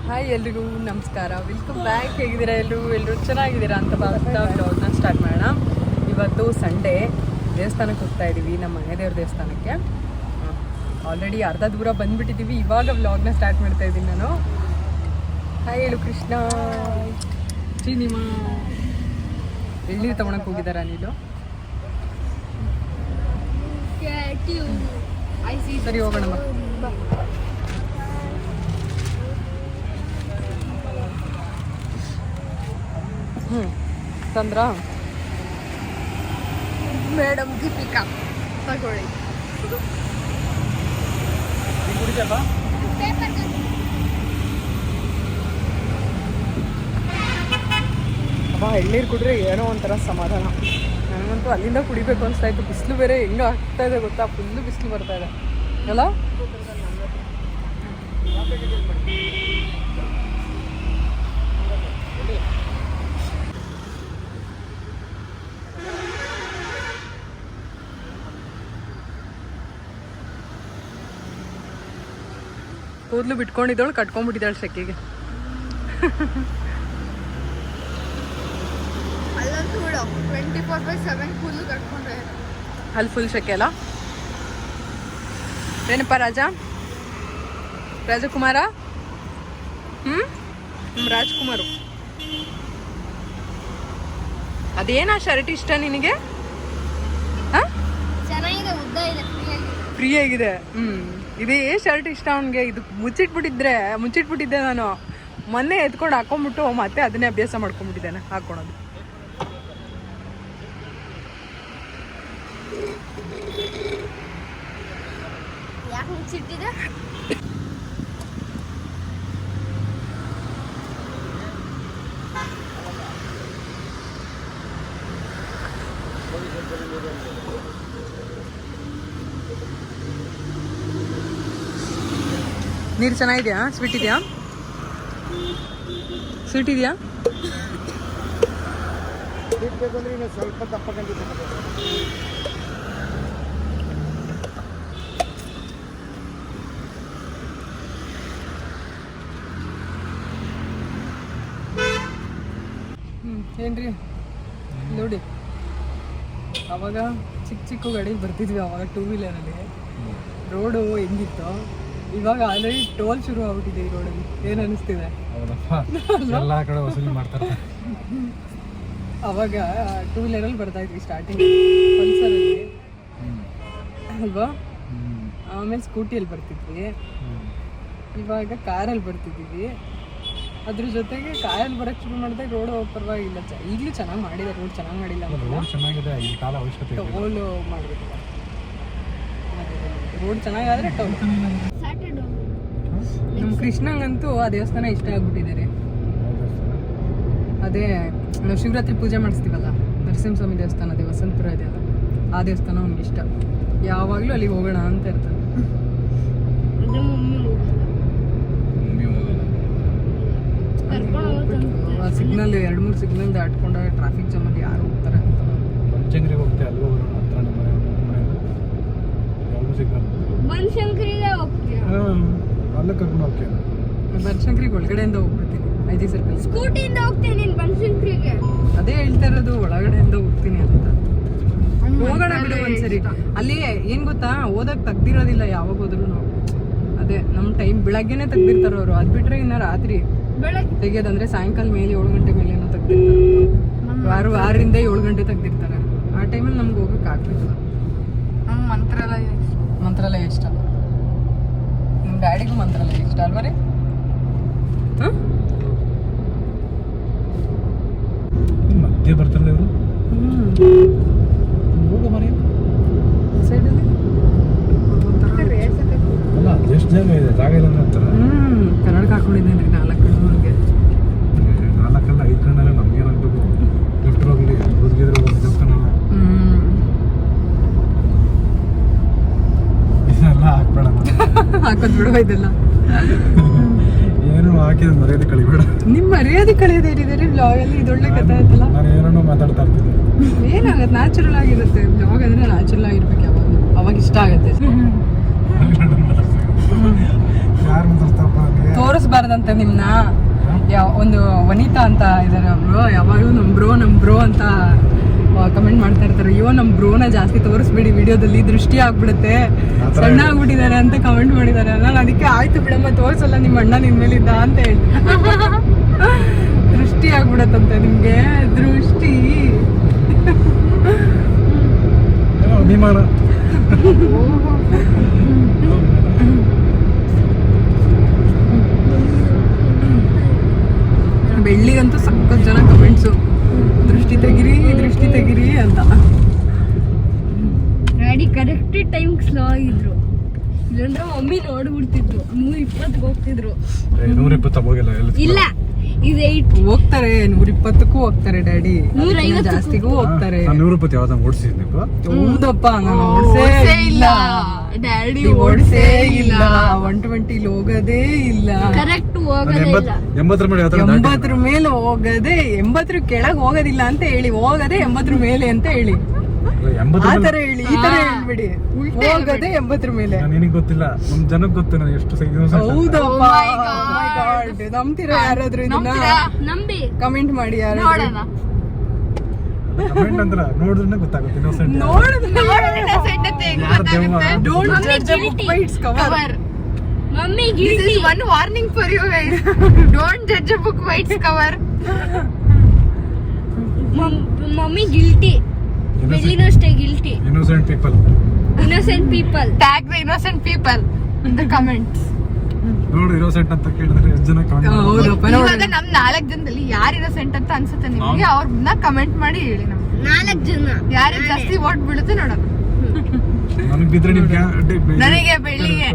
Hi ಎಲ್ರಿಗೂ ನಮಸ್ಕಾರ, welcome back. ಹೇಗಿದ್ದೀರಾ ಎಲ್ಲರೂ ಚೆನ್ನಾಗಿದ್ದೀರಾ ಅಂತ ಭಾವಿಸ್ತಾ ವ್ಲಾಗ್ನ ಸ್ಟಾರ್ಟ್ ಮಾಡೋಣ. ಇವತ್ತು ಸಂಡೇ, ದೇವಸ್ಥಾನಕ್ಕೆ ಹೋಗ್ತಾ ಇದ್ದೀವಿ, ನಮ್ಮ ಮನೆ ದೇವ್ರ ದೇವಸ್ಥಾನಕ್ಕೆ. ಆಲ್ರೆಡಿ ಅರ್ಧ ದೂರ ಬಂದುಬಿಟ್ಟಿದ್ದೀವಿ. ಇವಾಗ ವ್ಲಾಗ್ನ ಸ್ಟಾರ್ಟ್ ಮಾಡ್ತಾ ಇದ್ದೀನಿ ನಾನು. ಹಾಯ್ ಹೇಳು ಕೃಷ್ಣ. ಶ್ರೀನಿಮಾ ಎಳ್ನೀರು ತೊಗೊಳಕ್ಕೆ ಹೋಗಿದ್ದಾರಾ ನೀನು? ಸರಿ ಹೋಗೋಣ ಬಾ. ತಂದ್ರ ಮೇಡಮ್ ದೀಪಿಕಾ ತಗೊಳ್ಳಿ. ಅಬ್ಬಾ, ಎಳ್ನೀರು ಕುಡಿದ್ರೆ ಏನೋ ಒಂಥರ ಸಮಾಧಾನ. ನನಗಂತೂ ಅಲ್ಲಿಂದ ಕುಡಿಬೇಕು ಅನಿಸ್ತಾ ಇತ್ತು. ಬಿಸಿಲು ಬೇರೆ ಹೆಂಗೆ ಆಗ್ತಾ ಇದೆ ಗೊತ್ತಾ, ಫುಲ್ಲು ಬಿಸಿಲು ಬರ್ತಾ ಇದೆ ಅಲ್ಲ. ಕೂದಲು ಬಿಟ್ಕೊಂಡಿದ್ದವಳು ಕಟ್ಕೊಂಡ್ಬಿಟ್ಟಿದ್ದಾಳೆ ಸೆಕೆಗೆ. ಅಲ್ಲಂತೂ ಬಿಡು 24/7 ಕೂದಲು ಕಟ್ಕೊಂಡ್ರೆ ಅಲ್ಲಿ ಫುಲ್ ಸೆಕೆ ಅಲ್ಲ. ಏನಪ್ಪ ರಾಜಕುಮಾರ? ರಾಜ್ಕುಮಾರು. ಅದೇನಾ ಶರ್ಟ್ ಇಷ್ಟ ನಿನಗೆ? ಚೆನ್ನಾಗಿದೆ, ಉದ್ದ ಇದೆ, ಫ್ರೀ ಆಗಿದೆ. ಇದೇ ಶರ್ಟ್ ಇಷ್ಟ ಅವನಿಗೆ. ಇದು ಮುಚ್ಚಿಟ್ಬಿಟ್ಟಿದ್ದೆ ನಾನು. ಮೊನ್ನೆ ಎತ್ಕೊಂಡು ಹಾಕೊಂಡ್ಬಿಟ್ಟು ಮತ್ತೆ ಅದನ್ನೇ ಅಭ್ಯಾಸ ಮಾಡ್ಕೊಂಡ್ಬಿಟ್ಟಿದ್ದೇನೆ ಹಾಕೊಳೋದು. ಯಾಕೆ ಮುಚ್ಚಿಟ್ಟಿದೆ? ನೀರು ಚೆನ್ನಾಗಿದೆಯಾ? ಸ್ವೀಟ್ ಇದೆಯಾ? ಸ್ವಲ್ಪ ತಪ್ಪಕೊಂಡಿದ್ದೆ. ಏನ್ರಿ ನೋಡಿ, ಅವಾಗ ಚಿಕ್ಕ ಗಾಡಿಗೆ ಬರ್ತಿದ್ವಿ. ಅವಾಗ 2 ವೀಲರಲ್ಲಿ. ರೋಡು ಹೆಂಗಿತ್ತು, ಇವಾಗ ಆಲ್ರೆಡಿ ಟೋಲ್ ಶುರು ಆಗ್ಬಿಟ್ಟಿದೆ ಈ ರೋಡಲ್ಲಿ. ಏನು ಅನಿಸ್ತಿದೆ? ಎಲ್ಲ ಕಡೆ ವಸೂಲಿ ಮಾಡ್ತಾರೆ. ಅವಾಗ 2 ವೀಲರಲ್ಲಿ ಬರ್ತಾ ಇದ್ವಿ ಸ್ಟಾರ್ಟಿಂಗ್, ಪಲ್ಸರಲ್ಲಿ ಅಲ್ವಾ. ಆಮೇಲೆ ಸ್ಕೂಟಿಯಲ್ಲಿ ಬರ್ತಿದ್ವಿ. ಇವಾಗ ಕಾರಲ್ಲಿ ಬರ್ತಿದ್ದೀವಿ. ಅದ್ರ ಜೊತೆಗೆ ಕಾರಲ್ಲಿ ಬರೋಕ್ಕೆ ಶುರು ಮಾಡಿದಾಗ ರೋಡ್ ಪರವಾಗಿಲ್ಲ, ಈಗಲೂ ಚೆನ್ನಾಗಿ ಮಾಡಿದೆ. ರೋಡ್ ಚೆನ್ನಾಗಿ ಮಾಡಿಲ್ಲ, ರೋಡ್ ಚೆನ್ನಾಗಿದೆ. ಈ ಕಾಲ ಅವಶ್ಯಕತೆ ಟೋಲು ಮಾಡಬೇಕು. ರೋಡ್ ಚೆನ್ನಾಗಾದ್ರೆ ಟೋಲ್. ನಮ್ಮ ಕೃಷ್ಣಂಗಂತೂ ಆ ದೇವಸ್ಥಾನ ಇಷ್ಟ ಆಗ್ಬಿಟ್ಟಿದ್ದಾರೆ. ಅದೇ ನಾವು ಶಿವರಾತ್ರಿ ಪೂಜೆ ಮಾಡಿಸ್ತೀವಲ್ಲ, ನರಸಿಂಹಸ್ವಾಮಿ ದೇವಸ್ಥಾನ, ಅದೇ ವಸಂತಪುರ ಇದೆಯಲ್ಲ, ಆ ದೇವಸ್ಥಾನ ಅವ್ನಿಗೆ ಇಷ್ಟ. ಯಾವಾಗಲೂ ಅಲ್ಲಿಗೆ ಹೋಗೋಣ ಅಂತ ಇರ್ತಾನೆ. ಆ ಸಿಗ್ನಲ್ 2-3 ಸಿಗ್ನಲ್ ದಾಟ್ಕೊಂಡಾಗ ಟ್ರಾಫಿಕ್ ಜಾಮಲ್ಲಿ ಯಾರು ಹೋಗ್ತಾರೆ ಅಂತ ಬನಶಂಕರಿಗೆ ಹೋಗ್ತೇವೆ. ಅಲ್ಲಿಗೆ ಹೋಗೋಣ ಹತ್ರ ನಮ್ಮ ಸಿಗ್ನಲ್ ಬನಶಂಕರಿಗೆ ಹೋಗ್ತೀವಿ. ಅಲ್ಲೇ ಕರ್ಕೊಂಡು ಹೋಗ್ತೇವೆ. ಬನಶಂಕರಿಗೆ ಒಳಗಡೆಯಿಂದ ಹೋಗ್ಬಿಡ್ತೀನಿ, ಐಜಿ ಸರ್ಕಲ್. ಸ್ಕೂಟಿಯಿಂದ ಹೋಗ್ತೀನಿ ನೀನು ಬನಶಂಕರಿಗೆ. ಅದೇ ಹೇಳ್ತಾ ಇರೋದು, ಒಳಗಡೆಯಿಂದ ಹೋಗ್ತೀನಿ ಅಂತ. ಹೋಗೋಣ ಬಿಡು ಒಂದ್ಸರಿ. ಅಲ್ಲಿ ಏನ್ ಗೊತ್ತಾ, ಓದಕ್ ತೆಗ್ದಿರೋದಿಲ್ಲ ಯಾವಾಗ ಹೋದ್ರು. ಅದೇ ನಮ್ಮ ಟೈಮ್ ಬೆಳಗ್ಗೆನೆ ತೆಗ್ದಿರ್ತಾರ ಅವರು. ಅದ್ ಬಿಟ್ರೆ ಇನ್ನ ರಾತ್ರಿ ತೆಗಿಯೋದಂದ್ರೆ ಸಾಯಂಕಾಲ ಮೇಲೆ 7 ಗಂಟೆ ಮೇಲೆ ಏನೋ ತೆಗ್ದಿರ್ತಾರೆ. 6ರಿಂದ 7 ಗಂಟೆ ತೆಗ್ದಿರ್ತಾರೆ. ಆ ಟೈಮಲ್ಲಿ ನಮ್ಗೆ ಹೋಗಕ್ಕೆ ಆಗ್ತಿಲ್ಲ. ಮಂತ್ರಾಲಯ ಇಷ್ಟ. ನಿಮ್ಮ ಡ್ಯಾಡಿಗೂ ಮಂತ್ರಾಲಯ ಇಷ್ಟ ಅಲ್ವಾ ರೀ? ಮಧ್ಯೆ ಬರ್ತಾರಲ್ಲ ಇವರು. ಹೋಗೋ ಮರಿ ಸೈಡಲ್ಲಿ ಅಲ್ಲ, ಎಷ್ಟು ಜಾಗ ಇದೆ, ಜಾಗ ಇಲ್ಲ ಅಂತಾರೆ. ಕನ್ನಡಕ್ಕೆ ಹಾಕೊಂಡಿದ್ದೇನೆ ರೀ 4 ಕಣ್ಣೂರಿಗೆ. 4 ಕಣ್ಣ 5 ಕಣ್ಣಲ್ಲ ನಮ್ಗೆ ಏನಾಗಬೇಕು. ಲಿಫ್ಟ್ ಹೋಗ್ಲಿ, ಬುದ್ಗಿದ್ರೆ ಒಂದು ದೇವಸ್ಥಾನ ಇದೆಲ್ಲ ಹಾಕ್ಬೇಡ. ಹಾಕೋದ್ ಬಿಡುವ ಇದೆಲ್ಲ. ಏನು ಹಾಕಿದ ಮರ್ಯಾದೆ ಕಳಿಬೇಡ. ನಿಮ್ಮ ಮರ್ಯಾದೆ ಕಳೆಯೋದೇನಿದೆ ರೀ ವ್ಲಾಗಲ್ಲಿ? ಇದೊಳ್ಳೆ ಕಥೆ ಆಯ್ತಲ್ಲ. ನಾನು ಏನೋ ಮಾತಾಡ್ತಾ ಇರ್ತೀನಿ. ಏನಾಗತ್ತೆ, ನ್ಯಾಚುರಲ್ ಆಗಿರುತ್ತೆ ವ್ಲಾಗ್ ಅಂದ್ರೆ. ನ್ಯಾಚುರಲ್ ಆಗಿರ್ಬೇಕು ಯಾವಾಗ ಇಷ್ಟ ಆಗತ್ತೆ. ಯಾರು ಮಾತಾಡ್ತಪ್ಪ ಅಂದರೆ ತೋರಿಸ್ಬಾರ್ದಂತೆ ನಿಮ್ನ. ಒಂದು ವನಿತಾ ಅಂತ ಇದಾರೆ ಅವರು, ಯಾವಾಗಲೂ ನಮ್ ಬ್ರೋ ಅಂತ ಕಮೆಂಟ್ ಮಾಡ್ತಾ ಇರ್ತಾರೆ. ಅಯ್ಯೋ ನಮ್ ಬ್ರೋನ ಜಾಸ್ತಿ ತೋರಿಸ್ಬಿಡಿ ವಿಡಿಯೋದಲ್ಲಿ, ದೃಷ್ಟಿ ಆಗ್ಬಿಡುತ್ತೆ, ಸಣ್ಣ ಆಗ್ಬಿಟ್ಟಿದ್ದಾರೆ ಅಂತ ಕಮೆಂಟ್ ಮಾಡಿದ್ದಾರೆ. ನಾನು ಅದಕ್ಕೆ ಆಯ್ತು ಬಿಡಮ್ಮ ತೋರಿಸಲ್ಲ, ನಿಮ್ಮ ಅಣ್ಣ ನಿನ್ ಮೇಲಿದ್ದ ಅಂತ ಹೇಳಿ. ದೃಷ್ಟಿ ಆಗ್ಬಿಡತ್ತಂತೆ ನಿಮ್ಗೆ, ದೃಷ್ಟಿ ಅಭಿಮಾನ. ಬೆಳ್ಳಿಗಂತೂ ಸಖತ್ ಜನ ಕಮೆಂಟ್ಸು, ದೃಷ್ಟಿ ತೆಗಿರಿ ಅಂತ. ಗಾಡಿ ಕರೆಕ್ಟ್ ಟೈಮ್ ಸ್ಲೋ ಆಗಿದ್ರು, ಇಲ್ಲಂದ್ರೆ ಮಮ್ಮಿ ನೋಡ್ಬಿಡ್ತಿದ್ರು. 120 ಹೋಗ್ತಿದ್ರು. 120 ಹೋಗಿಲ್ಲ ಇಲ್ಲ, ಇದು 8 ಹೋಗ್ತಾರೆ, 120ಕ್ಕೂ ಹೋಗ್ತಾರೆ ಡ್ಯಾಡಿ, 150 ಜಾಸ್ತಿಗೂ ಹೋಗ್ತಾರೆ. 120 ಯಾವ್ದು ಓಡಿಸಿದ್ ನೀವು? ಹೌದಪ್ಪ, ನಾನು ಓಡ್ಸೇ ಇಲ್ಲ, ಡ್ಯಾಡಿ ಓಡ್ಸೇ ಇಲ್ಲ, 120 ಹೋಗೋದೇ ಇಲ್ಲ. ಕರೆಕ್ಟ್ ಹೋಗೋದೇ ಇಲ್ಲ. 80 ಮೇಲೆ 80 ಮೇಲೆ ಹೋಗದೆ, 80 ಕೆಳಗ್ ಹೋಗೋದಿಲ್ಲ ಅಂತ ಹೇಳಿ, ಹೋಗದೆ 80 ಮೇಲೆ ಅಂತ ಹೇಳಿ, ಆ ತರ ಹೇಳಿ, ಈ ತರ ಹೇಳ್ಬಿಡಿ. ಹೋಗದೆ 80 ಮೇಲೆ. ನಿನಗೆ ಗೊತ್ತಿಲ್ಲ, ನಮ್ ಜನಕ್ಕೆ ಗೊತ್ತು ನಾನು ಎಷ್ಟು ಹೌದಪ್ಪ, ನಂಬ್ತೀರಾ ಯಾರಾದ್ರೂ ಇದನ್ನ? ನಂಬಿ ಕಮೆಂಟ್ ಮಾಡಿ ಯಾರು ನೋಡೋಣ. ಕಮೆಂಟ್ ಅಂದ್ರ ನೋಡಿದ್ರೆ ಗೊತ್ತಾಗುತ್ತೆ. Innocent Don't judge a book by its cover. Mummy This is one warning for you guys. Don't judge a book by its cover. Mummy guilty, ಬೆಳ್ಳಿನೂ ಅಷ್ಟೇ guilty. Innocent people. Innocent people. Tag the innocent people in the comments. ನೋಡು innocent ಅಂತ ಕೇಳಿದ್ರೆ ಎಷ್ಟು ಜನ ಹೌದಪ್ಪ, ಇವಾಗ ನಮ್ 4 ಜನದಲ್ಲಿ ಯಾರು ಇನ್ನೋಸೆಂಟ್ ಅಂತ ಅನ್ಸುತ್ತೆ ನಿಮ್ಗೆ, ಅವ್ರನ್ನ ಕಮೆಂಟ್ ಮಾಡಿ ಹೇಳಿ. ನಮ್ಗೆ 4 ಜನ ಯಾರಿಗೆ ಜಾಸ್ತಿ ವೋಟ್ ಬೀಳುತ್ತೆ ನೋಡೋಣ. ನನಗೆ ಬಿದ್ರೆ ನಿಮ್ಗೆ ನನಗೆ ಬೆಳ್ಳಿಗೆ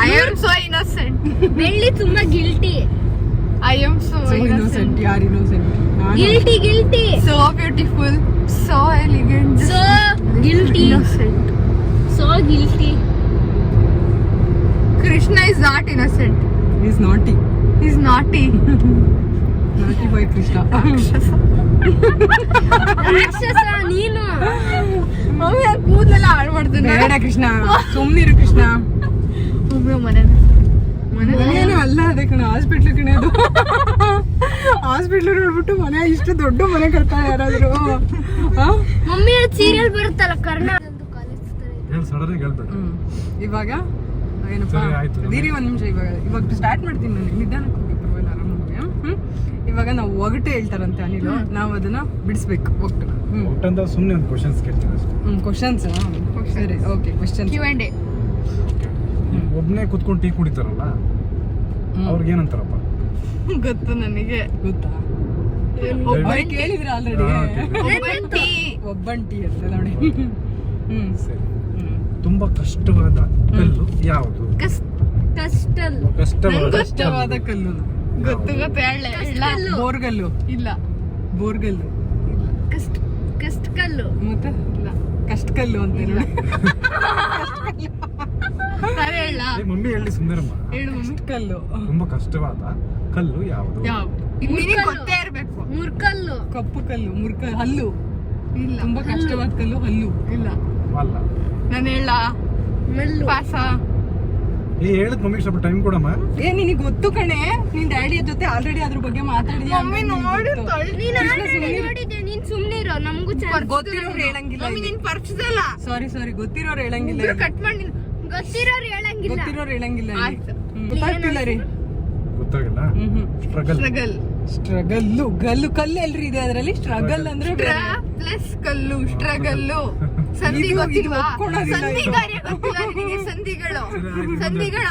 I am so innocent. ಬೆಳ್ಳಿ ತುಂಬಾ guilty. I am so innocent. ಯಾರು innocent? Guilty So beautiful, so elegant, so guilty, innocent. So guilty. Krishna is not innocent. He's naughty. He's naughty. Naughty boy Krishna. ರಾಕ್ಷಸ ನೀನು. Mummy ಆ ಕೂದಲೆಲ್ಲ ಹಾಳು ಮಾಡ್ತಾನೆ. ಬೇಡ ಕೃಷ್ಣ, ಸುಮ್ನಿರು ಕೃಷ್ಣ. ಮನೇನು ಅಲ್ಲ, ಅದೇ ಕಣ ಹಾಸ್ಪಿಟ್ಲ್ ಕಣೆ ಅದು. ಹಾಸ್ಪಿಟ್ಲ್ ನೋಡ್ಬಿಟ್ಟು ಮನೆ ಇಷ್ಟು ದೊಡ್ಡ ಮನೆ ಕಟ್ತಾರೆ ಯಾರಾದ್ರು. ಮಮ್ಮಿ ಸೀರಿಯಲ್ ಬರುತ್ತಲ್ಲ ಕರ್ಣ. ಸಡನ್ ಆಗಿ ಹೇಳ್ಬೇಡ. ಇವಾಗ ಏನಪ್ಪಾ, ಸರಿ, ಆಯ್ತು. ದೀರಿ ಒಂದ್ ನಿಮಿಷ. ಇವಾಗ ಸ್ಟಾರ್ಟ್ ಮಾಡ್ತೀನಿ ನಾನು, ನಿಧಾನಕ್ಕೆ ಹೋಗಿ ಪರವಾಗಿಲ್ಲ, ಆರಾಮಾಗಿ. ಇವಾಗ ನಾವು ಒಗಟೆ ಹೇಳ್ತಾರಂತೆ ಅನಿಲು, ನಾವು ಅದನ್ನ ಬಿಡಿಸ್ಬೇಕು ಒಟ್ಟು. ಒಟ್ಟಂತ ಸುಮ್ಮನೆ ಒಂದು ಕ್ವಶನ್ಸ್ ಕೇಳ್ತೀನಿ ಅಷ್ಟೇ. ಕ್ವಶನ್ಸ್. ಸರಿ, ಓಕೆ, ಕ್ವಶನ್ಸ್. Q&A. ಒಬ್ನೇ ಕುತ್ಕೊಂಡು ಟೀ ಕುಡಿತಾರಲ್ಲ, ಅವ್ರಿಗೆ ಏನಂತಾರಪ್ಪ? ಗೊತ್ತು ನನಗೆ. ಗೊತ್ತಾ? ಕೇಳಿದ್ರ ಆಲ್ರೆಡಿ. ಒಬ್ಬಂಟಿ ಅಂತ ನೋಡಿ. ಸರಿ, ತುಂಬಾ ಕಷ್ಟವಾದ ಕಲ್ಲು ಯಾವುದು? ಕಷ್ಟಲ್. ಕಷ್ಟವಾದ ಕಲ್ಲು ಗೊತ್ತು ಹೇಳ. ಬೋರ್ಗಲ್ಲು. ಇಲ್ಲ. ಬೋರ್ಗಲ್ಲು ಕಷ್ಟಕಲ್ಲು. ಮತ್ತೆ ಕಷ್ಟಕಲ್ಲು ಅಂತ ಹೇಳಿ. ಸರಿ ಹೇಳ. ಮಮ್ಮಿ ಹೇಳಿ ಸುಂದರಮ್ಮ. ಹೇಳು ಮಮ್ಮಿ. ಕಲ್ಲು. ತುಂಬಾ ಕಷ್ಟವಾದ ಕಲ್ಲು ಯಾವುದು? ನಿನಗೆ ಗೊತ್ತೇ ಇರ್ಬೇಕು. ಮುರ್ಕಲ್ಲು. ಕಪ್ಪು ಕಲ್ಲು, ಹಲ್ಲು. ಇಲ್ಲ. ತುಂಬಾ ಕಷ್ಟವಾದ ಕಲ್ಲು ಹಲ್ಲು. ಇಲ್ಲ. ಅಲ್ಲ. ನಾನು ಹೇಳ. ಮೆಲ್ಲು. ಪಾಸ. ಹೇಳದ್ ಮಮ್ಮಿಗೆ ಸ್ವಲ್ಪ ಟೈಮ್ ಕೊಡಮ್ಮ. ನಿನಗೆ ಗೊತ್ತು ಕಣೆ, ನಿನ್ ಡ್ಯಾಡಿಯ ಜೊತೆ ಆಲ್ರೆಡಿ ಅದ್ರ ಬಗ್ಗೆ ಮಾತಾಡಿದ್ಯಾ. ಮಮ್ಮಿ ನೋಡಿ ನೀನ್ already ನೋಡಿದ್ದೆ, ನೀನ್ ಸುಮ್ನಿರೋ, ನಮಗೂ ಗೊತ್ತಿರೋರು ಹೇಳಂಗಿಲ್ಲ. ಮಮ್ಮಿ ನಿನ್ ಪರಿಚಯದಲ್ಲ. ಸಾರಿ, ಗೊತ್ತಿರೋರು ಹೇಳಂಗಿಲ್ಲ. ಕಟ್ ಮಾಡಿ ನೀನು. ಗೊತ್ತಿರೋರು ಹೇಳಂಗಿಲ್ಲ. ಗೊತ್ತಿರೋರು ಹೇಳಂಗಿಲ್ಲ. ಆಯ್ತು. ಗೊತ್ತಾಗ್ತಿಲ್ಲ ರೀ. ಗೊತ್ತಾಗಿಲ್ಲ. ಸ್ಟ್ರಗಲ್. ಸ್ಟ್ರಗಲ್ಲು. ಕಲ್ಲು ಎಲ್ರಿ ಇದೆ ಅದರಲ್ಲಿ. ಸ್ಟ್ರಗಲ್ ಅಂದ್ರೆ ಪ್ಲಸ್ ಕಲ್ಲು, ಸ್ಟ್ರಗಲ್ಲು. ಸಂಧಿ ಇದು ಗೊತ್ತಿಲ್ವಾ? ಒಪ್ಕೊಳ್ಳೋದಿಲ್ಲ. ಸಂಧಿ ಕಾರ್ಯ ಗೊತ್ತಿಲ್ಲ ನಿನಗೆ? ಸಂಧಿಗಳು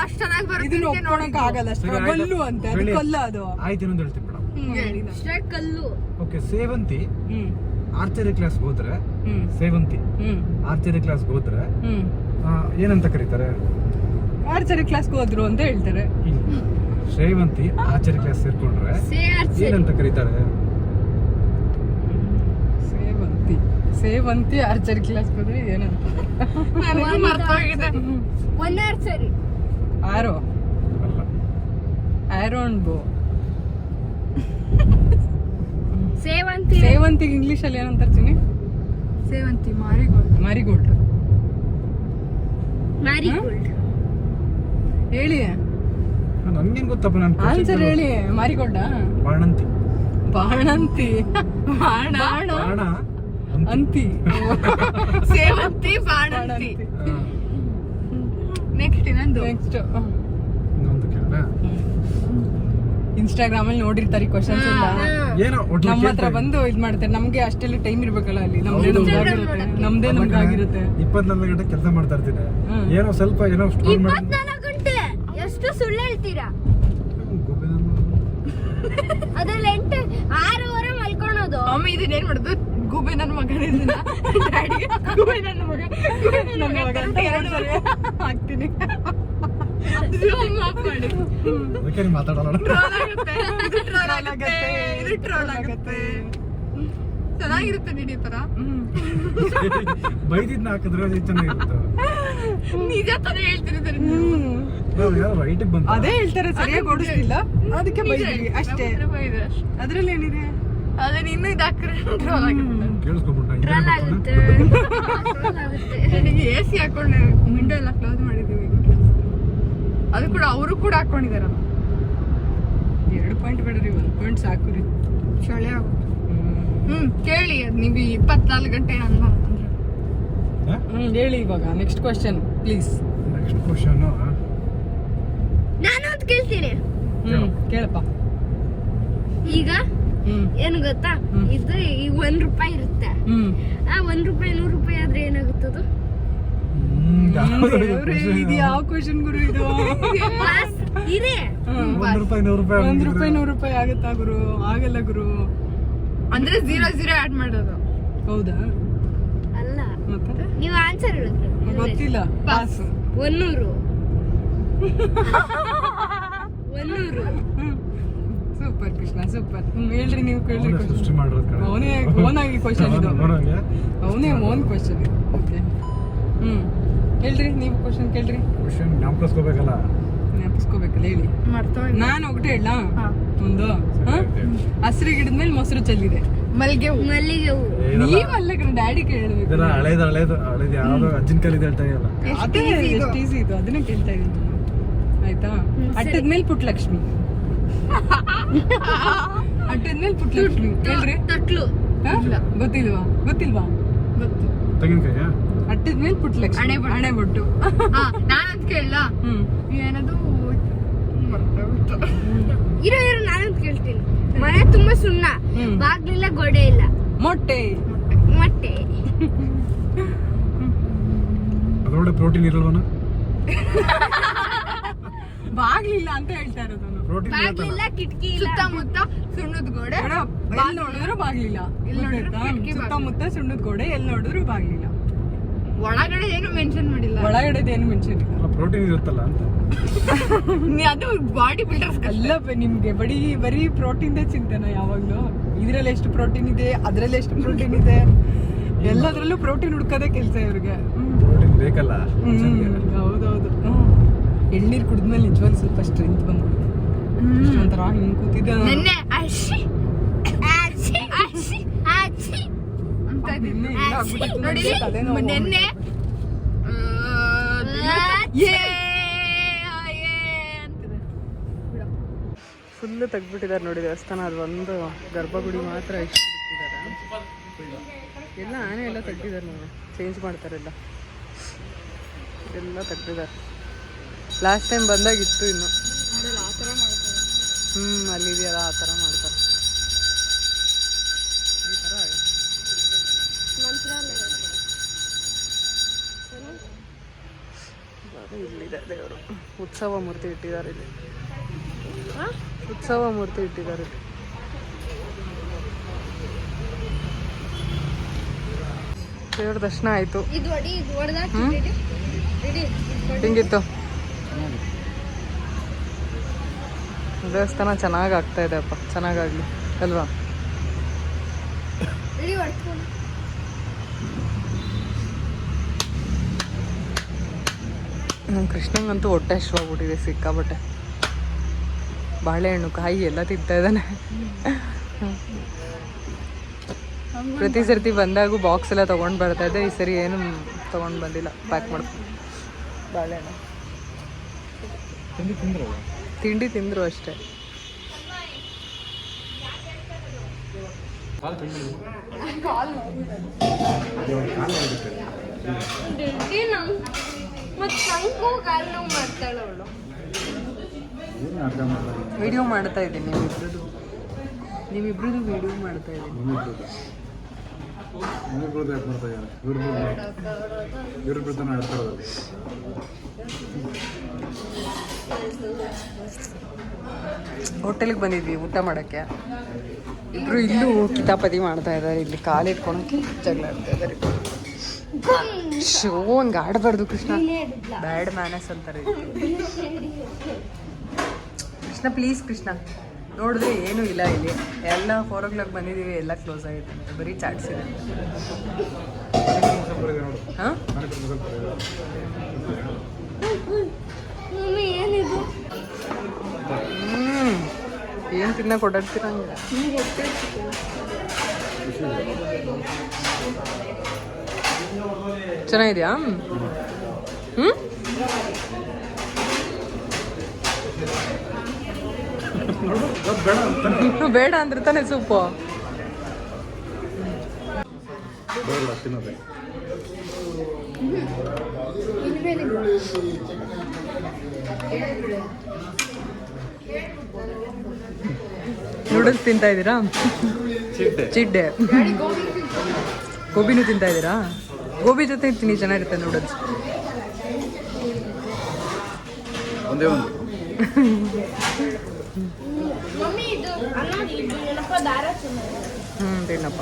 ಅಷ್ಟು ಚೆನ್ನಾಗಿ ಇದನ್ನ ಬರುತ್ತೆ. ಒಪ್ಕೊಳಕ್ ಆಗಲ್ಲ. ಸ್ಟ್ರಗಲ್ಲು ಅಂತ, ಅದು ಕಲ್ಲ ಅದು. ಆಯ್ತು, ಇನ್ನೊಂದು ಹೇಳ್ತೀನಿ ಮೇಡಮ್. ಕಲ್ಲು. ಓಕೆ, ಸೇವಂತಿ ಹ್ಮ್ ಆರ್ಚರಿ ಕ್ಲಾಸ್ ಹೋದ್ರೆ, ಹ್ಮ್ ಸೇವಂತಿ ಹ್ಮ್ ಆರ್ಚರಿ ಕ್ಲಾಸ್ ಹೋದ್ರೆ ಹ್ಮ್ ಏನಂತ ಕರೀತಾರೆ? ಆರ್ಚರಿ ಕ್ಲಾಸ್ಗೆ ಹೋದ್ರು ಅಂತ ಹೇಳ್ತಾರೆ. ಇಲ್ಲ. ಸೇವಂತಿ ಆರ್ಚರಿ ಕ್ಲಾಸ್ ಸೇರ್ಕೊಂಡ್ರೆ ಏನಂತ ಕರೀತಾರೆ? ಸೇವಂತಿ ಆರ್ಚರಿ ಕ್ಲಾಸ್ ಹೋದ್ರೆ ಏನಂತ? ನನಗೆ ಮರ್ತೋಗಿದೆ. ಒಂದ್ ಆರ್ಚರಿ. ಆರೋ ಅಲ್ಲ. ಆರೋನ್ ಬೋ. ಸೇವಂತಿ. ಸೇವಂತಿಗೆ ಇಂಗ್ಲಿಷ್ ಅಲ್ಲಿ ಏನಂತಾರ್ತೀನಿ? ಸೇವಂತಿ ಮಾರಿಗೋಲ್ಡ್. ಮಾರಿಗೋಲ್ಡ್. ಮ್ಯಾರಿಗೋಲ್ಡ್. ಹೇಳಿ. ನನ್ಗೇನ್ ಗೊತ್ತಪ್ಪ ನಾನು ಆನ್ಸರ್ ಹೇಳಿ. ಮಾರಿಕೊಂಡ, ಬಾಣಂತಿ. ಬಾಣಂತಿ, ಬಾಣ ಬಾಣ ಅಂತಿ, ಸೇವಂತಿ ಬಾಣಂತಿ. ನೆಕ್ಸ್ಟ್ ಇನ್ನೊಂದು ನೆಕ್ಸ್ಟ್ ಇನ್ನೊಂದು ಕೇಳ. ಇನ್ಸ್ಟಾಗ್ರಾಮ್ ಅಲ್ಲಿ ನೋಡಿರ್ತಾರೆ ಕ್ವಶನ್ಸ್ ಎಲ್ಲ, ಏನೋ ಒಟ್ಟು ನಮ್ಮ ಹತ್ರ ಬಂದು ಇದ್ ಮಾಡ್ತಾರೆ. ನಮ್ಗೆ ಅಷ್ಟೆಲ್ಲ ಟೈಮ್ ಇರ್ಬೇಕಲ್ಲ ಅಲ್ಲಿ, ನಮ್ದೇ ನಮ್ದಾಗಿರುತ್ತೆ. 24 ಗಂಟೆ ಕೆಲಸ ಮಾಡ್ತಾ ಇರ್ತೀನಿ. ಏನೋ ಸ್ವಲ್ಪ ಏನೋ ಸ್ಟೋರ್ ಮಾಡಿ 24 ಗಂಟೆ ಎಷ್ಟು ಸುಳ್ಳು ಹೇಳ್ತೀರಾ? ಅದ್ರಲ್ಲಿ 6 ಮಲ್ಕೊಳೋದು. ಅಮ್ಮ ಇದನ್ನೇನ್ ಮಾಡುದು? ಗುಬೆ ನನ್ನ ಮಗನ ಡ್ಯಾಡಿಗೆ ಗುಬೆ ನನ್ನ ಮಗ, ಗುಬೆ ನನ್ನ ಮಗ ಅಂತ 2 ಸರಿ ಹಾಕ್ತೀನಿ. ಅದಕ್ಕೆ ನೀನ್ ಮಾತಾಡೋಣ. ಟ್ರೋಲ್ ಆಗುತ್ತೆ. ಚೆನ್ನಾಗಿರುತ್ತೆ ನೀಡಿ ತರ. ಬೈದಿದ್ನ ಹಾಕಿದ್ರೆ ಚೆನ್ನಾಗಿರುತ್ತೆ. ನಿಜ ತಾನೇ ಹೇಳ್ತಿರ್ತಾರೆ. ನಾವು ಯಾರೋ ರೈಟಿಗೆ ಬಂದ ಅದೇ ಹೇಳ್ತಾರೆ, ಸರಿಯಾಗಿ ಓಡಿಸ್ಲಿಲ್ಲ ಅದಕ್ಕೆ ಬೈದ್ವಿ ಅಷ್ಟೇ. ಅದ್ರಲ್ಲಿ ಏನಿದೆ? ಅದನ್ನ ಇನ್ನೂ ಇದಾಕ್ರೆ ಟ್ರೋಲ್ ಆಗುತ್ತೆ. ಕೇಳಿಸ್ಕೊಬಿಟ್ಟ. ನನಗೆ AC ಹಾಕೊಂಡು ವಿಂಡೋ ಎಲ್ಲ ಕ್ಲೋಸ್ ಮಾಡಿದೀವಿ. ಅದು ಕೂಡ ಅವರು ಕೂಡ ಹಾಕೊಂಡಿದಾರ. 2 ಪಾಯಿಂಟ್ ಬೇಡ್ರಿ, 1 ಪಾಯಿಂಟ್ ಸಾಕು ರೀ. ಚಳಿ ಆಗುತ್ತೆ. ಕೇಳಿ ಅದ್ ನೀವು 24 ಗಂಟೆ ಅನ್ನ ಹೇಳಿ ಇವಾಗ. Next question please. Next question ನಾನು ಅಂತ ಕೇಳ್ತೀನಿ. ಕೇಳಪ್ಪ. ಈಗ ಏನು ಗೊತ್ತಾ, ಇದು ಈಗ 1 ರೂಪಾಯಿ ಇರುತ್ತೆ. ಆ 1 ರೂಪಾಯಿ 100 ರೂಪಾಯಿ ಆದ್ರೆ ಏನಾಗುತ್ತದು? ಇದು ಯಾವ ಕ್ವಶನ್ ಗುರು ಇದು? ಇದೆ 1 ರೂಪಾಯಿ 100 ರೂಪಾಯಿ 1 ರೂಪಾಯಿ 100 ರೂಪಾಯಿ ಆಗುತ್ತಾ ಗುರು? ಆಗಲ್ಲ ಗುರು. ಅಂದ್ರೆ 0 ಆಡ್ ಮಾಡೋದು. ಹೌದಾ? ಅಲ್ಲ, ಮತ್ತೆ ನೀವು ಆನ್ಸರ್ ಹೇಳಿದ್ರೆ ಗೊತ್ತಿಲ್ಲ. ಪಾಸ್. 100. 100. Super Krishna, super. ಹೇಳ್ರಿ, ನೀವು ಕೇಳ್ರಿ. ಸೃಷ್ಟಿ ಮಾಡಿರೋದು ಕಡೆ. ಅವನೇ ಓನಾಗಿ ಕ್ವಶನ್ ಇದು, ನೋಡೋಂಗೆ ಅವನೇ ಓನ್ ಕ್ವಶನ್. ಓಕೆ, ಹೇಳ್ರಿ ನೀವು ಕ್ವಶನ್ ಕೇಳ್ರಿ. ಕ್ವಶನ್ ಜ್ಞಾಪಕಿಸ್ಕೋಬೇಕಲ್ಲ. ನೆನಪಿಸ್ಕೋಬೇಕಲ್ಲ, ಹೇಳಿ. ನಾನು ಒಗಟೆ ಹೇಳ ಒಂದು. ಹಸಿರು ಗಿಡದ ಮೇಲೆ ಮೊಸರು ಚೆಲ್ಲಿದೆ. ಮಲ್ಲಿಗೆ ಹೂ. ಮಲ್ಲಿಗೆ ಹೂ. ನೀವಲ್ಲ ಕಣ, ಡ್ಯಾಡಿ ಕೇಳಬೇಕು. ಇದೆಲ್ಲ ಹಳೇದು ಯಾವ್ದೋ ಅಜ್ಜಿನ ಕಾಲಿದ ಹೇಳ್ತಾ ಇದೆಯಲ್ಲ. ಅದೇ ಎಷ್ಟು ಈಸಿ ಇದು, ಅದನ್ನೇ ಕೇಳ್ತಾ ಇದೀನಿ. ಆಯ್ತಾ? ಅಟ್ಟದ ಮೇಲೆ ಪುಟ್ಟಲಕ್ಷ್ಮಿ. ಅಟ್ಟದ ಮೇಲೆ ಪುಟ್ಟಲಕ್ಷ್ಮಿ. ಹೇಳ್ರಿ. ತೊಟ್ಲು. ಗೊತ್ತಿಲ್ವಾ? ಗೊತ್ತಿಲ್ವಾ? ತೆಂಗಿನಕಾಯ. ಅಟ್ಟದ ಮೇಲೆ ಪುಟ್ಟಲಕ್ಷ್ಮಿ. ಹಣೆಬೊಟ್ಟು. ನಾನಂತ ಕೇಳಲ್ಲ. ಏನದು ಇರೋ ನಾನಂತ ಕೇಳ್ತೀನಿ. ಮನೆ ತುಂಬಾ ಸುಣ್ಣ, ಬಾಗ್ಲಿಲ್ಲ, ಗೋಡೆ ಇಲ್ಲ. ಮೊಟ್ಟೆ. ಮೊಟ್ಟೆ. ಅದರೊಳಗೆ ಪ್ರೋಟೀನ್ ಇರಲ್ವನ? ಬಾಗ್ಲಿಲ್ಲ ಅಂತ ಹೇಳ್ತಾ ಇರೋದು. ಪ್ರೋಟೀನ್ ಬಾಗ್ಲಿಲ್ಲ, ಕಿಟಕಿ ಇಲ್ಲ. ಸುತ್ತಮುತ್ತ ಸುಣ್ಣದ ಗೋಡೆ. ಎಲ್ಲಿ ನೋಡಿದ್ರು ಬಾಗ್ಲಿಲ್ಲ. ಸುತ್ತಮುತ್ತ ಸುಣ್ಣದ ಗೋಡೆ, ಎಲ್ಲಿ ನೋಡಿದ್ರು ಬಾಗ್ಲಿಲ್ಲ. ಒಳಗಡೆ ಏನು ಮೆನ್ಷನ್ ಮಾಡಿಲ್ಲ. ಒಳಗಡೆದು ಏನು ಮೆನ್ಷನ್ ಇಲ್ಲ. ಪ್ರೋಟೀನ್ ಇರುತ್ತಲ್ಲ ಅಂತ. ಅದು ಬಾಡಿ ಬಿಲ್ಡರ್ಸ್ ಅಲ್ಲ, ನಿಮ್ಗೆ ಬರೀ ಪ್ರೋಟೀನ್ ಚಿಂತೆನ ಯಾವಾಗ್ಲೂ. ಇದ್ರಲ್ಲಿ ಎಷ್ಟು ಪ್ರೋಟೀನ್ ಇದೆ, ಅದ್ರಲ್ಲಿ ಎಷ್ಟು ಪ್ರೋಟೀನ್ ಇದೆ, ಎಲ್ಲದ್ರಲ್ಲೂ ಪ್ರೋಟೀನ್ ಹುಡ್ಕೋದೇ ಕೆಲ್ಸ ಇವ್ರಿಗೆ. ಪ್ರೋಟೀನ್ ಬೇಕಲ್ಲ. ಹೌದೌದು. ಎಳ್ನೀರ್ ಕುಡಿದ್ಮೇಲೆ ನಿಜವಾಗ್ಲೂ ಸ್ವಲ್ಪ ಸ್ಟ್ರೆಂತ್ ಬಂದ್ಬಿಡುತ್ತೆ. ಒಂಥರ ಹಿಂಗ್ ಕೂತಿದ್ದ ನೆನ್ನೆ ಅಂತ ನಿನ್ನೆ ಇಲ್ಲ ಆಗ್ಬಿಟ್ಟಿತ್ತು ನೋಡಿ ನನಗೆ ತಲೆನೋವು. ನೆನ್ನೆ ಫುಲ್ ತೆಗ್ದ್ಬಿಟ್ಟಿದ್ದಾರೆ ನೋಡಿ ದೇವಸ್ಥಾನ. ಅದು ಒಂದು ಗರ್ಭಗುಡಿ ಮಾತ್ರ ಇಷ್ಟು ಬಿಟ್ಟಿದ್ದಾರೆ. ಎಲ್ಲ ಆನೆ ಎಲ್ಲ ತೆಗ್ದಿದ್ದಾರೆ ನೋಡಿ, ಚೇಂಜ್ ಮಾಡ್ತಾರೆಲ್ಲ, ಎಲ್ಲ ತೆಗ್ದಿದ್ದಾರೆ. ಲಾಸ್ಟ್ ಟೈಮ್ ಬಂದಾಗಿತ್ತು ಇನ್ನು. ಅಲ್ಲಿದೆಯಲ್ಲ ಆ ಥರ ಮಾಡ್ತಾರೆ. ಈ ಥರ ಆಗುತ್ತೆ. ಇಲ್ಲಿದೆ ದೇವರು. ಉತ್ಸವ ಮೂರ್ತಿ ಇಟ್ಟಿದ್ದಾರೆ ಇಲ್ಲಿ. ಉತ್ಸವ ಮೂರ್ತಿ ಇಟ್ಟಿದ್ದಾರೆ ಇಲ್ಲಿ. ದೇವ್ರ ದರ್ಶನ ಆಯ್ತು. ಹಿಂಗಿತ್ತು ದೇವಸ್ಥಾನ. ಚೆನ್ನಾಗಿ ಆಗ್ತಾ ಇದೆ ಅಪ್ಪ, ಚೆನ್ನಾಗಾಗ್ಲಿ ಅಲ್ವಾ? ನಮ್ಮ ಕೃಷ್ಣಂಗಂತೂ ಹೊಟ್ಟೆ ಹಶ್ವಾಗ್ಬಿಟ್ಟಿದೆ ಸಿಕ್ಕಾಬಟ್ಟೆ. ಬಾಳೆಹಣ್ಣು ಕಾಯಿ ಎಲ್ಲ ತಿಂತಾ ಇದ್ದಾನೆ. ಪ್ರತಿ ಸರ್ತಿ ಬಂದಾಗೂ ಬಾಕ್ಸ್ ಎಲ್ಲ ತೊಗೊಂಡು ಬರ್ತಾ ಇದ್ದೆ. ಈ ಸರಿ ಏನು ತೊಗೊಂಡು ಬಂದಿಲ್ಲ, ಪ್ಯಾಕ್ ಮಾಡ್ಕೊಂಡು. ಬಾಳೆಹಣ್ಣು ತಿಂಡಿ ತಿಂದರು ಅಷ್ಟೇ. ಮತ್ತೆ ಸಂಕು ಕಾಲು ನೋವು ಮಾಡ್ತಾಳೆ ಅವಳು. ವಿಡಿಯೋ ಮಾಡ್ತಾ ಇದ್ದೀನಿ ನೀವಿಬ್ರದ್ದು ವಿಡಿಯೋ ಮಾಡ್ತಾ ಇದ್ದೀನಿ. ಯಾಕೆ ಮಾಡ್ತಾ ಇದ್ದಾರೆ ಇವ್ರ ಬಿಡ್ತಾನೆ ಆಡ್ತಾ ಇರೋದು. ಹೋಟೆಲ್ಗೆ ಬಂದಿದ್ವಿ ಊಟ ಮಾಡೋಕ್ಕೆ. ಇಬ್ರು ಇಲ್ಲೂ ಕಿತಾಪತಿ ಮಾಡ್ತಾ ಇದ್ದಾರೆ. ಇಲ್ಲಿ ಕಾಲಿಟ್ಕೊಳಕ್ಕೆ ಜಗಳ ಆಡ್ತಾ ಇದ್ದಾರೆ. ಶೋ ಹಂಗೆ ಆಡಬಾರ್ದು ಕೃಷ್ಣ, ಬ್ಯಾಡ್ ಮ್ಯಾನಸ್ ಅಂತಾರೆ. ಕೃಷ್ಣ ಪ್ಲೀಸ್ ಕೃಷ್ಣ, ನೋಡಿದ್ರೆ ಏನೂ ಇಲ್ಲ ಇಲ್ಲಿ. ಎಲ್ಲ 4 o'clock ಬಂದಿದ್ದೀವಿ, ಎಲ್ಲ ಕ್ಲೋಸ್ ಆಗಿತ್ತು, ಬರೀ ಚಾಟ್ಸ್ ಇದೆ. ಹಾಂ ಮಮ್ಮಿ ಏನಿದು? ಏನು ತಿನ್ನಕ್ಕೆ ಓಡಾಡ್ತೀರ ಹಂಗೆ? ಚೆನ್ನಾಗಿದೆಯಾ? ಹ್ಞೂ ಬೇಡ ಅಂದ್ರೆ ತಾನೇ ಸೂಪು. ತಿನ್ನೋದೆ ನೂಡಲ್ಸ್ ತಿಂತಾ ಇದ್ದೀರಾ? ಚಿಡ್ಡೆ ಗೋಬಿನೂ ತಿಂತಾ ಇದ್ದೀರಾ? ಗೋಬಿ ಜೊತೆ ತಿನ್ನಿ, ಚೆನ್ನಾಗಿರುತ್ತೆ ನೂಡಲ್ಸ್. ಒಂದೇ ಒಂದು ಮಮ್ಮಿ ಇದು ಅನ್ನ ಇದು ಏನಪ್ಪ ದಾರ ತಿನ್ನಪ್ಪ.